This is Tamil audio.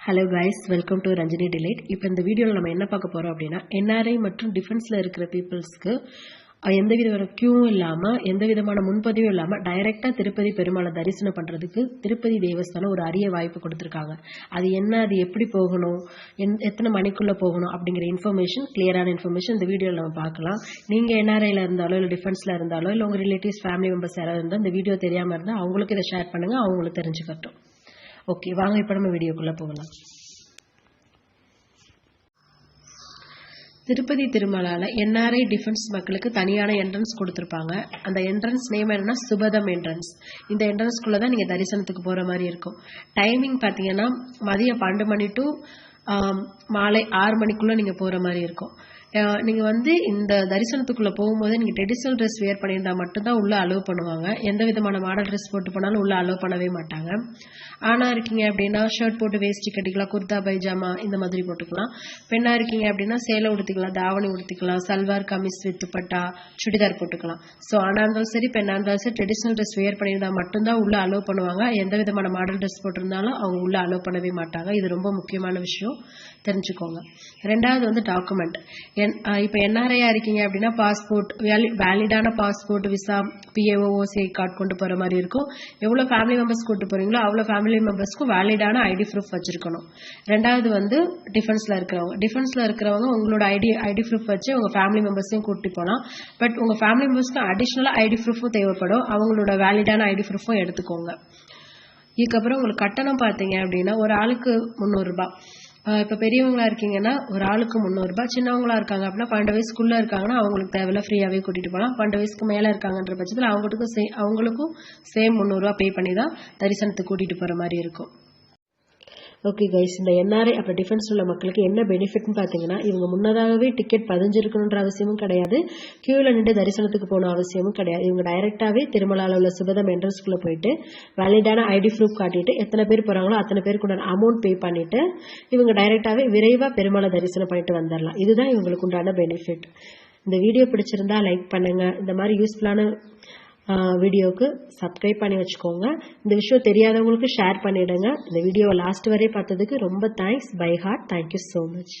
Hello guys, welcome to Ranjini delight. இப்போ இந்த வீடியோவில் நம்ம என்ன பார்க்க போகிறோம் அப்படின்னா, என்ஆர்ஐ மற்றும் டிஃபென்ஸில் இருக்கிற பீப்புள்ஸ்க்கு எந்தவித க்யூவும் இல்லாமல் எந்த விதமான முன்பதிவும் இல்லாமல் டைரெக்டாக திருப்பதி பெருமாளை தரிசனம் பண்ணுறதுக்கு திருப்பதி தேவஸ்தானம் ஒரு அரிய வாய்ப்பு கொடுத்துருக்காங்க. அது என்ன, அது எப்படி போகணும், எத்தனை மணிக்குள்ளே போகணும் அப்படிங்கிற இன்ஃபர்மேஷன், கிளியரான இன்ஃபர்மேஷன் இந்த வீடியோவில் நம்ம பார்க்கலாம். நீங்கள் என்ஆர்ஐயில் இருந்தாலோ இல்லை டிஃபென்ஸில் இருந்தாலோ இல்லை உங்கள் ரிலேட்டிவ்ஸ் ஃபேமிலி மெம்பர்ஸ் யாராவது இருந்தால் இந்த வீடியோ தெரியாமல் இருந்தால் அவங்களுக்கு இதை ஷேர் பண்ணுங்கள், அவங்களுக்கு தெரிஞ்சுக்கட்டும். ஓகே, வாங்க இப்போ நம்ம வீடியோக்குள்ளே போகலாம். திருப்பதி திருமலால என்ஆர்ஐ டிஃபென்ஸ் மக்களுக்கு தனியான என்ட்ரன்ஸ் கொடுத்துருப்பாங்க. அந்த என்ட்ரன்ஸ் நேம் என்னன்னா சுபதம் என்ட்ரன்ஸ். இந்த என்ட்ரன்ஸ்குள்ளே தான் நீங்கள் தரிசனத்துக்கு போகிற மாதிரி இருக்கும். டைமிங் பார்த்தீங்கன்னா மதியம் 12 மணி டு மாலை 6 மணிக்குள்ளே நீங்கள் போகிற மாதிரி இருக்கும். நீங்கள் இந்த தரிசனத்துக்குள்ளே போகும்போது நீங்கள் ட்ரெடிஷ்னல் ட்ரெஸ் வேர் பண்ணியிருந்தால் மட்டும்தான் உள்ளே அலோவ் பண்ணுவாங்க. எந்த விதமான மாடல் ட்ரெஸ் போட்டு போனாலும் உள்ளே அலோவ் பண்ணவே மாட்டாங்க. ஆணாக இருக்கீங்க அப்படின்னா ஷர்ட் போட்டு வேஷ்டி கட்டிக்கலாம், குர்தா பைஜாமா இந்த மாதிரி போட்டுக்கலாம். பெண்ணாக இருக்கீங்க அப்படின்னா சேலை உடுத்திக்கலாம், தாவணி உடுத்திக்கலாம், சல்வார் கமிஸ் வித் துப்பட்டா சுடிதார் போட்டுக்கலாம். ஸோ ஆணாக இருந்தாலும் சரி பெண்ணாக இருந்தாலும் சரி ட்ரெடிஷ்னல் ட்ரெஸ் வேர் பண்ணியிருந்தால் மட்டும்தான் உள்ளே அலோவ் பண்ணுவாங்க. எந்த விதமான மாடல் ட்ரெஸ் போட்டிருந்தாலும் அவங்க உள்ளே அலோவ் பண்ணவே மாட்டாங்க. இது ரொம்ப முக்கியமான விஷயம், தெரிஞ்சுக்கோங்க. ரெண்டாவது டாக்குமெண்ட். இப்போ என்ஆர்ஐயா இருக்கீங்க அப்படின்னா பாஸ்போர்ட், வேலிடான passport, visa, PIO, OCI card கொண்டு போகிற மாதிரி இருக்கும். எவ்வளோ ஃபேமிலி மெம்பர்ஸ் கூட்டு போகிறீங்களோ அவ்வளோ ஃபேமிலி மெம்பர்ஸ்க்கும் வேலிடான ஐடி ப்ரூஃப் வச்சுருக்கணும். ரெண்டாவது டிஃபென்ஸில் இருக்கிறவங்க உங்களோட ஐடி ப்ரூஃப் வச்சு உங்கள் ஃபேமிலி மெம்பர்ஸையும் கூட்டி போகலாம். பட் உங்கள் ஃபேமிலி மெம்பர்ஸ்க்கு அடிஷ்னலாக ஐடி ப்ரூஃபும் தேவைப்படும். அவங்களோட வேலிடான ஐடி ப்ரூஃபும் எடுத்துக்கோங்க. இதுக்கப்புறம் உங்களுக்கு கட்டணம் பார்த்தீங்க அப்படின்னா ஒரு ஆளுக்கு 300 ரூபாய். இப்போ பெரியவங்களா இருக்கீங்கன்னா ஒரு ஆளுக்கு 300 ரூபாய். சின்னவங்களா இருக்காங்க அப்படின்னா 12 வயசுக்குள்ளே இருக்காங்கன்னா அவங்களுக்கு தேவையில்ல, ஃப்ரீயாகவே கூட்டிகிட்டு போகலாம். 12 வயசுக்கு மேலே இருக்காங்கன்ற பட்சத்தில் அவங்களுக்கும் சேம் 300 ரூபா பே பண்ணி தான் தரிசனத்துக்கு கூட்டிகிட்டு போகிற மாதிரி இருக்கும். ஓகே கைஸ், இந்த என்ஆர்ஐ அப்புறம் டிஃபென்ஸ் உள்ள மக்களுக்கு என்ன பெனிஃபிட்னு பார்த்தீங்கன்னா, இவங்க முன்னதாகவே டிக்கெட் பதிஞ்சிருக்கணுன்ற அவசியமும் கிடையாது, கியூவில் நின்று தரிசனத்துக்கு போன அவசியமும் கிடையாது. இவங்க டைரெக்டாகவே திருமலாவில் உள்ள சுபதம் என்ட்ரன்ஸ்குள்ளே போயிட்டு வேலிடான ஐடி ப்ரூஃப் காட்டிட்டு எத்தனை பேர் போகிறாங்களோ அத்தனை பேருக்கு உண்டான அமௌண்ட் பே பண்ணிவிட்டு இவங்க டைரெக்டாகவே விரைவாக பெருமாளை தரிசனம் பண்ணிட்டு வந்துடலாம். இதுதான் இவங்களுக்கு உண்டான பெனிஃபிட். இந்த வீடியோ பிடிச்சிருந்தா லைக் பண்ணுங்கள். இந்த மாதிரி யூஸ்ஃபுல்லான வீடியோவுக்கு சப்ஸ்கிரைப் பண்ணி வச்சுக்கோங்க. இந்த விஷயம் தெரியாதவங்களுக்கு ஷேர் பண்ணிவிடுங்க. இந்த வீடியோவை லாஸ்ட் வரை பார்த்ததுக்கு ரொம்ப thanks. By heart, thank you so much.